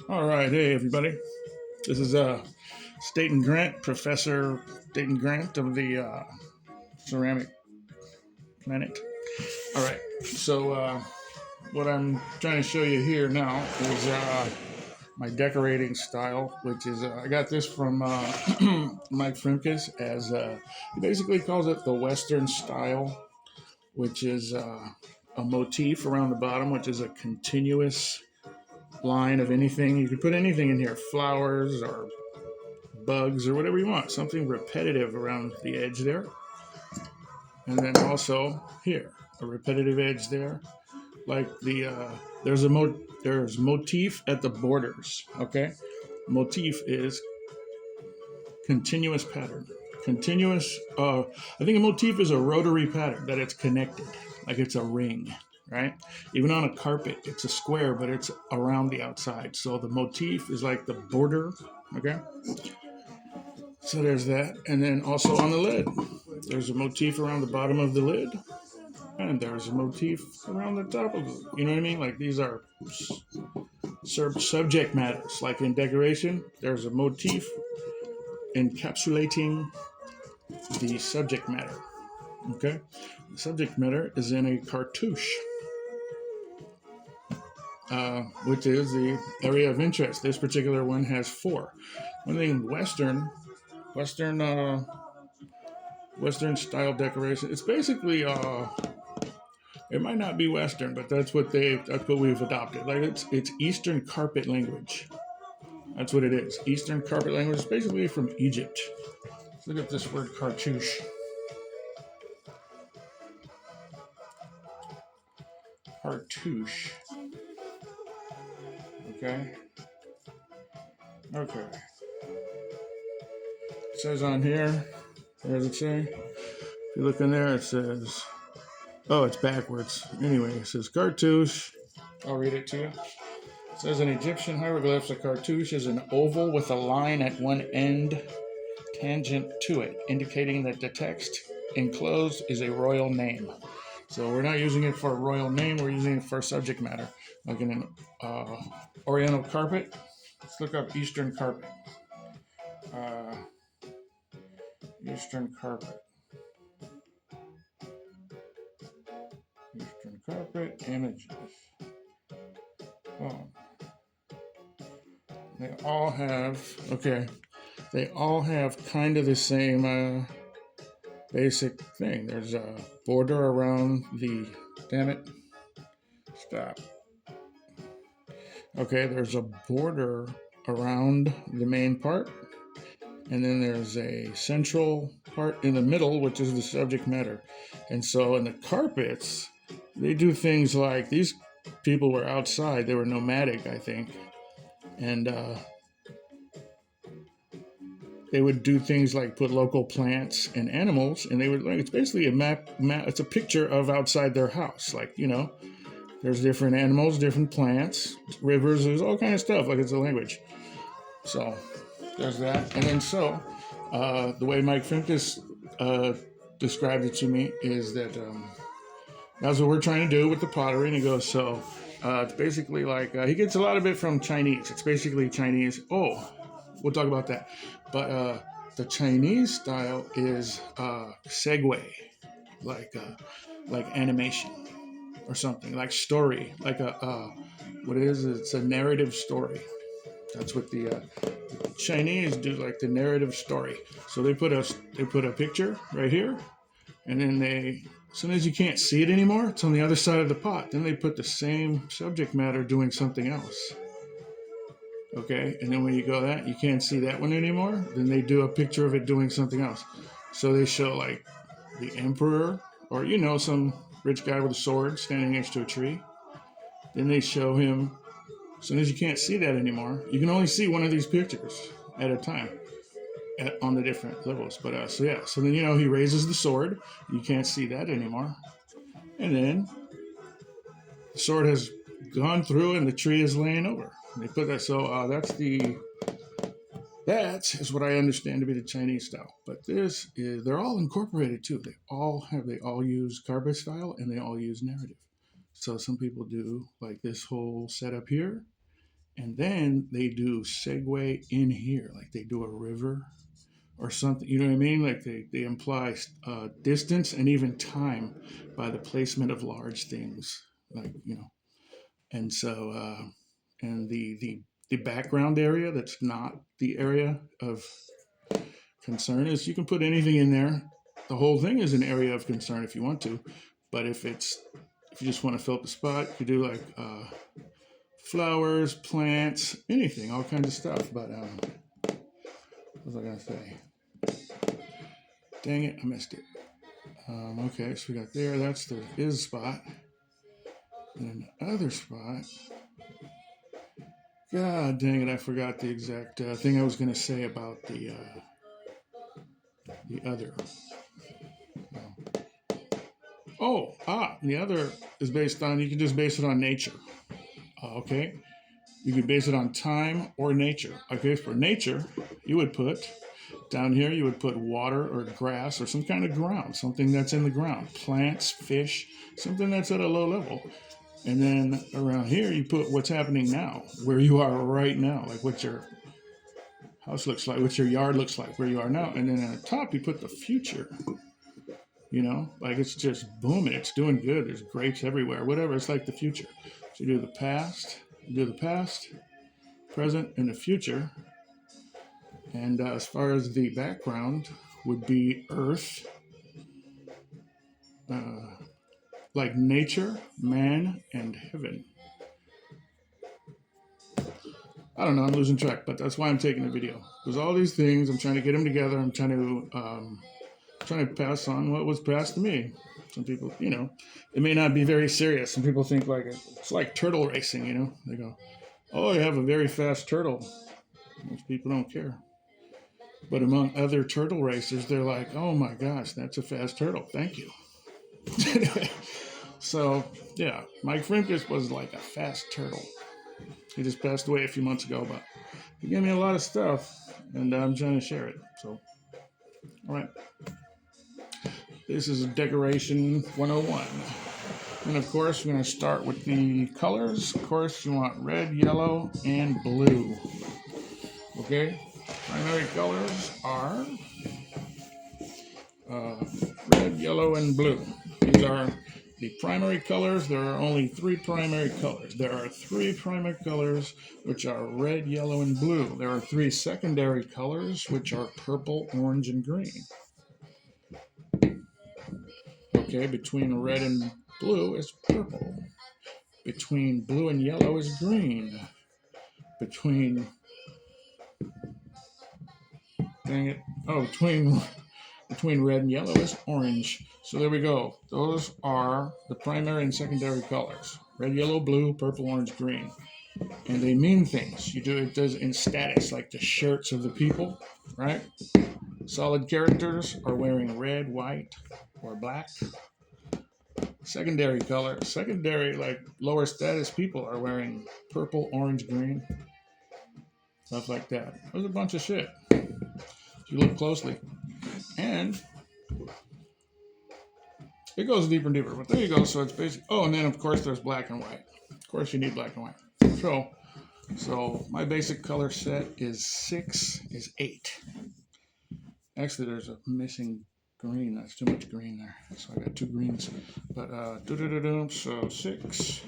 All right, hey everybody. This is Staten Grant, Professor Staten Grant of the Ceramic Planet. All right, so what I'm trying to show you here now is my decorating style, which is I got this from Mike Frimkes as he basically calls it the Western style, which is a motif around the bottom, which is a continuous line of anything. You could put anything in here, flowers or bugs or whatever you want, something repetitive around the edge there. And then also here, a repetitive edge there. Like there's motif at the borders, okay? Motif is continuous pattern. Continuous, I think a motif is a rotary pattern, that it's connected, like it's a ring, right? Even on a carpet, it's a square, but it's around the outside. So the motif is like the border, okay? So there's that. And then also on the lid, there's a motif around the bottom of the lid. And there's a motif around the top of it. You know what I mean? Like these are subject matters. Like in decoration, there's a motif encapsulating the subject matter. Okay? The subject matter is in a cartouche, which is the area of interest. This particular one has four. One thing, Western style decoration. It's basically it might not be Western, but that's what we've adopted. Like it's Eastern carpet language. That's what it is. Eastern carpet language is basically from Egypt. Let's look at this word cartouche. Cartouche. Okay. Okay. It says on here, what does it say? If you look in there, it says, oh, it's backwards. Anyway, it says cartouche. I'll read it to you. It says in Egyptian hieroglyphs, a cartouche is an oval with a line at one end tangent to it, indicating that the text enclosed is a royal name. So we're not using it for a royal name, we're using it for subject matter. Like in an Oriental carpet, let's look up Eastern carpet. Eastern carpet. Eastern carpet images. Oh. They all have kind of the same basic thing. There's a border around the, damn it, stop. Okay, there's a border around the main part, and then there's a central part in the middle, which is the subject matter. And so in the carpets, they do things like, these people were outside, they were nomadic, I think, and they would do things like put local plants and animals, and they would, like, it's basically a map, it's a picture of outside their house. Like, you know, there's different animals, different plants, rivers, there's all kind of stuff, like it's a language. So there's that. And then so the way Mike Finkus described it to me is that that's what we're trying to do with the pottery. And he goes, so it's basically like, he gets a lot of it from Chinese. It's basically Chinese. Oh, we'll talk about that. But the Chinese style is segue, like animation or something, like story, like what it is, it's a narrative story. That's what the Chinese do, like the narrative story. So they put a picture right here, and then as soon as you can't see it anymore, it's on the other side of the pot. Then they put the same subject matter doing something else. Okay, and then when you go that, you can't see that one anymore, then they do a picture of it doing something else. So they show like the emperor, or some rich guy with a sword standing next to a tree. Then they show him, as soon as you can't see that anymore, you can only see one of these pictures at a time on the different levels. But so then he raises the sword, you can't see that anymore. And then the sword has gone through and the tree is laying over. They put that, so that is what I understand to be the Chinese style. But they're all incorporated too. They all use carpet style, and they all use narrative. So some people do like this whole setup here, And then they do segue in here, like they do a river or something. You know what I mean? Like they imply distance and even time by the placement of large things, like And so, and the background area that's not the area of concern is you can put anything in there. The whole thing is an area of concern if you want to, but if you just want to fill up the spot, you do like flowers, plants, anything, all kinds of stuff. But what was I gonna say? Dang it, I missed it. Okay, so we got there. That's the is spot, and then the other spot. God dang it, I forgot the exact thing I was gonna say about the other. The other is based on, you can just base it on nature. Okay? You could base it on time or nature. Okay, for nature, you would put, down here, you would put water or grass or some kind of ground, something that's in the ground. Plants, fish, something that's at a low level. And then around here, you put what's happening now, where you are right now, like what your house looks like, what your yard looks like, where you are now. And then at the top, you put the future. Like it's just booming, it's doing good, there's grapes everywhere, whatever. It's like the future. So you do the past, present, and the future. And as far as the background would be earth, like nature, man, and heaven. I don't know, I'm losing track, but that's why I'm taking the video. There's all these things, I'm trying to get them together, I'm trying to pass on what was passed to me. Some people, it may not be very serious. Some people think like it's like turtle racing, They go, oh, you have a very fast turtle. Most people don't care. But among other turtle racers, they're like, oh my gosh, that's a fast turtle. Thank you. So, yeah, Mike Frimkus was like a fast turtle. He just passed away a few months ago, but he gave me a lot of stuff, and I'm trying to share it. So, all right. This is Decoration 101. And of course, we're going to start with the colors. Of course, you want red, yellow, and blue. Okay? Primary colors are red, yellow, and blue. These are the primary colors. There are only 3 primary colors. There are 3 primary colors, which are red, yellow, and blue. There are 3 secondary colors, which are purple, orange, and green. Okay, between red and blue is purple. Between blue and yellow is green. Between red and yellow is orange. So there we go. Those are the primary and secondary colors. Red, yellow, blue, purple, orange, green. And they mean things. It does in status, like the shirts of the people, right? Solid characters are wearing red, white, or black. Secondary color. Secondary, like lower status people are wearing purple, orange, green. Stuff like that. There's a bunch of shit. If you look closely. And it goes deeper and deeper. But there you go. So it's basic. Oh, and then of course there's black and white. Of course you need black and white. So my basic color set is 8. Actually, there's a missing green. That's too much green there. So I got 2 greens. But so 6.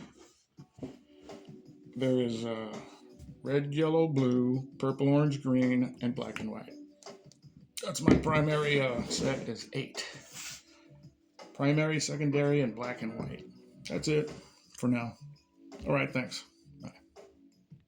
There is red, yellow, blue, purple, orange, green, and black and white. That's my primary set is 8. Primary, secondary, and black and white. That's it for now. All right, thanks.